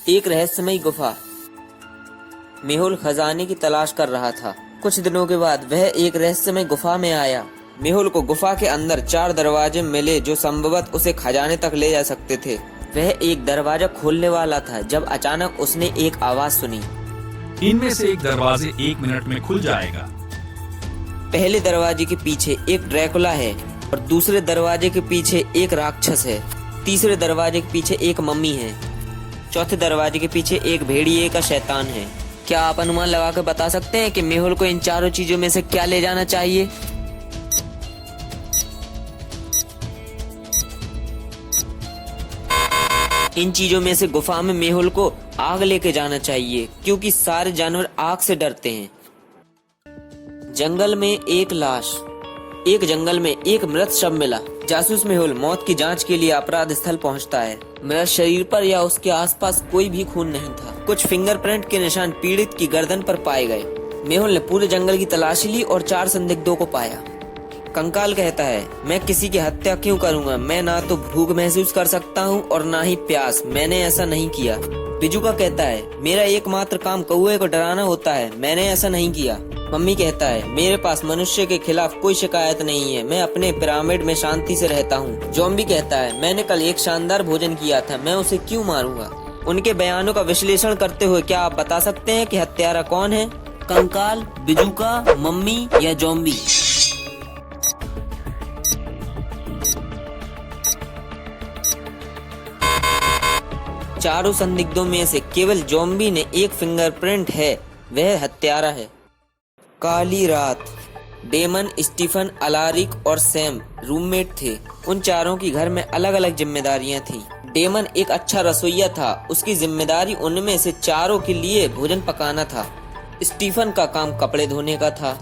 एक रहस्यमयी गुफा। मेहुल खजाने की तलाश कर रहा था। कुछ दिनों के बाद वह एक रहस्यमय गुफा में आया। मेहुल को गुफा के अंदर 4 दरवाजे मिले जो संभवतः उसे खजाने तक ले जा सकते थे। वह एक दरवाजा खोलने वाला था जब अचानक उसने एक आवाज सुनी। इनमें से एक दरवाजे 1 मिनट में खुल जाएगा। पहले दरवाजे के पीछे एक ड्रैकुला है और दूसरे दरवाजे के पीछे एक राक्षस है। तीसरे दरवाजे के पीछे एक मम्मी है। चौथे दरवाजे के पीछे एक भेड़िए का शैतान है। क्या आप अनुमान लगा कर बता सकते हैं कि मेहुल को इन चारों चीजों में से क्या ले जाना चाहिए? इन चीजों में से गुफा में मेहुल को आग लेके जाना चाहिए क्योंकि सारे जानवर आग से डरते हैं। जंगल में एक लाश। एक जंगल में एक मृत शव मिला। जासूस मेहुल मौत की जांच के लिए अपराध स्थल पहुंचता है। मृत शरीर पर या उसके आसपास कोई भी खून नहीं था। कुछ फिंगरप्रिंट के निशान पीड़ित की गर्दन पर पाए गए। मेहुल ने पूरे जंगल की तलाशी ली और 4 संदिग्धों को पाया। कंकाल कहता है, मैं किसी की हत्या क्यों करूंगा? मैं ना तो भूख महसूस कर सकता हूँ और ना ही प्यास। मैंने ऐसा नहीं किया। बिजुका कहता है, मेरा एकमात्र काम कौवे को डराना होता है। मैंने ऐसा नहीं किया। मम्मी कहता है, मेरे पास मनुष्य के खिलाफ कोई शिकायत नहीं है। मैं अपने पिरामिड में शांति से रहता हूँ। ज़ॉम्बी कहता है, मैंने कल एक शानदार भोजन किया था। मैं उसे क्यों मारूंगा? उनके बयानों का विश्लेषण करते हुए क्या आप बता सकते हैं कि हत्यारा कौन है? कंकाल, बिजुका, मम्मी या ज़ॉम्बी? चारों संदिग्धों में से केवल ज़ॉम्बी ने एक फिंगरप्रिंट है। वह हत्यारा है। काली रात। डेमन, स्टीफन, अलारिक और सैम रूममेट थे। उन चारों की घर में अलग अलग जिम्मेदारियां थीं। डेमन एक अच्छा रसोइया था। उसकी जिम्मेदारी उनमें से चारों के लिए भोजन पकाना था। स्टीफन का काम कपड़े धोने का था।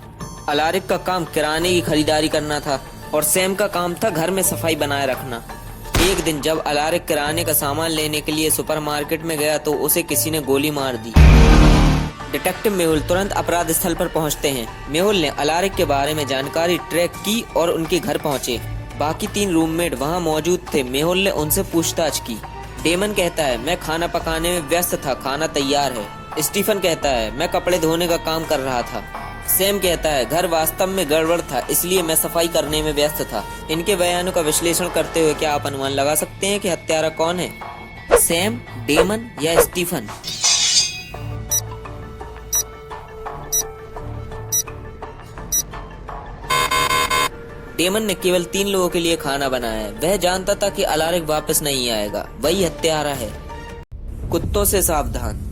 अलारिक का काम किराने की खरीदारी करना था और सैम का काम था घर में सफाई बनाए रखना। एक दिन जब अलारिक किराने का सामान लेने के लिए सुपरमार्केट में गया तो उसे किसी ने गोली मार दी। डिटेक्टिव मेहुल तुरंत अपराध स्थल पर पहुंचते हैं। मेहुल ने अलारिक के बारे में जानकारी ट्रैक की और उनके घर पहुंचे। बाकी 3 रूममेट वहां मौजूद थे। मेहुल ने उनसे पूछताछ की। डेमन कहता है, मैं खाना पकाने में व्यस्त था। खाना तैयार है। स्टीफन कहता है, मैं कपड़े धोने का काम कर रहा था। सैम कहता है, घर वास्तव में गड़बड़ था इसलिए मैं सफाई करने में व्यस्त था। इनके बयानों का विश्लेषण करते हुए क्या आप अनुमान लगा सकते हैं कि हत्यारा कौन है? सैम, डेमन या स्टीफन? डेमन ने केवल 3 लोगों के लिए खाना बनाया। वह जानता था कि अलारिक वापस नहीं आएगा। वही हत्यारा है। कुत्तों से सावधान।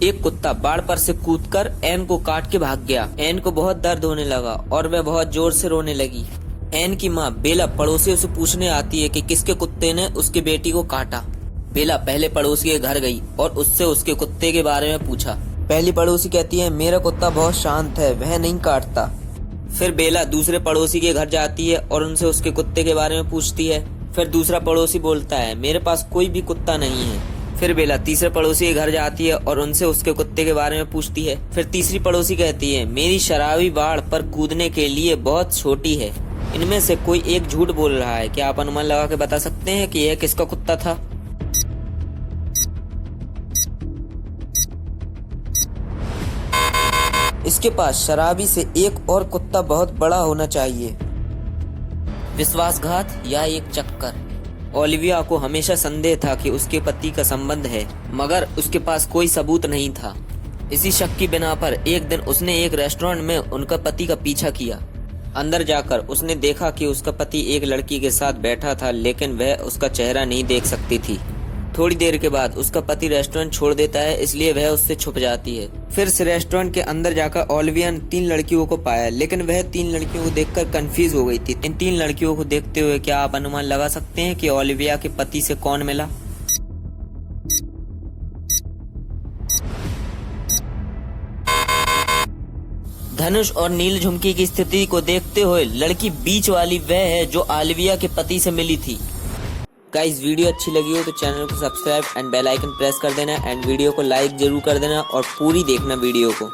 एक कुत्ता बाड़ पर से कूदकर एन को काट के भाग गया। एन को बहुत दर्द होने लगा और वह बहुत जोर से रोने लगी। एन की माँ बेला पड़ोसियों से पूछने आती है कि किसके कुत्ते ने उसकी बेटी को काटा। बेला पहले पड़ोसी के घर गई और उससे उसके कुत्ते के बारे में पूछा। पहली पड़ोसी कहती है, मेरा कुत्ता बहुत शांत है, वह नहीं काटता। फिर बेला दूसरे पड़ोसी के घर जाती है और उनसे उसके कुत्ते के बारे में पूछती है। फिर दूसरा पड़ोसी बोलता है, मेरे पास कोई भी कुत्ता नहीं है। फिर बेला तीसरे पड़ोसी के घर जाती है और उनसे उसके कुत्ते के बारे में पूछती है। फिर तीसरी पड़ोसी कहती है, मेरी शराबी बाड़ पर कूदने के लिए बहुत छोटी है। इनमें से कोई एक झूठ बोल रहा है। क्या आप अनुमान लगा के बता सकते हैं कि यह किसका कुत्ता था? इसके पास शराबी से एक और कुत्ता बहुत बड़ा होना चाहिए। विश्वासघात या एक चक्कर। ओलिविया को हमेशा संदेह था कि उसके पति का संबंध है, मगर उसके पास कोई सबूत नहीं था। इसी शक की बिना पर एक दिन उसने एक रेस्टोरेंट में उनका पति का पीछा किया। अंदर जाकर उसने देखा कि उसका पति एक लड़की के साथ बैठा था, लेकिन वह उसका चेहरा नहीं देख सकती थी। थोड़ी देर के बाद उसका पति रेस्टोरेंट छोड़ देता है, इसलिए वह उससे छुप जाती है। फिर से रेस्टोरेंट के अंदर जाकर ओलिविया ने 3 लड़कियों को पाया, लेकिन वह 3 लड़कियों को देखकर कंफ्यूज हो गई थी। इन 3 लड़कियों को देखते हुए क्या आप अनुमान लगा सकते हैं कि ओलिविया के पति से कौन मिला? धनुष और नील झुमकी की स्थिति को देखते हुए लड़की बीच वाली वह है जो ओलिविया के पति से मिली थी। गाइस, वीडियो अच्छी लगी हो तो चैनल को subscribe and bell icon press कर देना एंड वीडियो को लाइक जरूर कर देना और पूरी देखना वीडियो को।